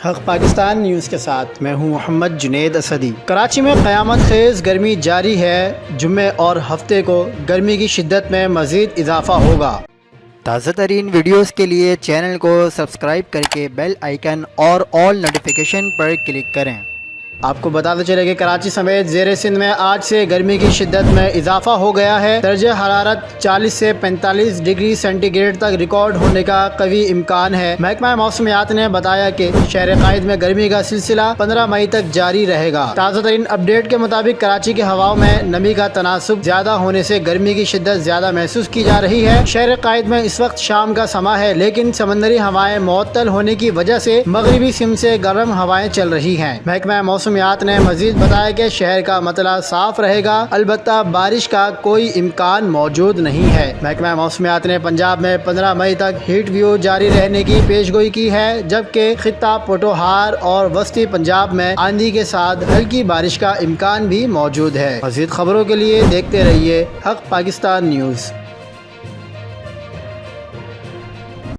حق پاکستان نیوز کے ساتھ میں ہوں محمد جنید اسدی۔ کراچی میں قیامت خیز گرمی جاری ہے۔ جمعے اور ہفتے کو گرمی کی شدت میں مزید اضافہ ہوگا۔ تازہ ترین ویڈیوز کے لیے چینل کو سبسکرائب کر کے بیل آئیکن اور آل نوٹیفیکیشن پر کلک کریں۔ آپ کو بتاتے چلے کہ کراچی سمیت زیر سندھ میں آج سے گرمی کی شدت میں اضافہ ہو گیا ہے۔ درجہ حرارت 40 سے 45 ڈگری سینٹی گریڈ تک ریکارڈ ہونے کا قوی امکان ہے۔ محکمہ موسمیات نے بتایا کہ شہر قائد میں گرمی کا سلسلہ 15 مئی تک جاری رہے گا۔ تازہ ترین اپڈیٹ کے مطابق کراچی کی ہواؤں میں نمی کا تناسب زیادہ ہونے سے گرمی کی شدت زیادہ محسوس کی جا رہی ہے۔ شہر قائد میں اس وقت شام کا سما ہے، لیکن سمندری ہوائیں معطل ہونے کی وجہ سے مغربی سمت سے گرم ہوائیں چل رہی ہیں۔ محکمہ موسمیات نے مزید بتایا کہ شہر کا مطلع صاف رہے گا، البتہ بارش کا کوئی امکان موجود نہیں ہے۔ محکمہ موسمیات نے پنجاب میں 15 مئی تک ہیٹ ویو جاری رہنے کی پیش گوئی کی ہے، جبکہ خطہ پوٹوہار اور وسطی پنجاب میں آندھی کے ساتھ ہلکی بارش کا امکان بھی موجود ہے۔ مزید خبروں کے لیے دیکھتے رہیے حق پاکستان نیوز۔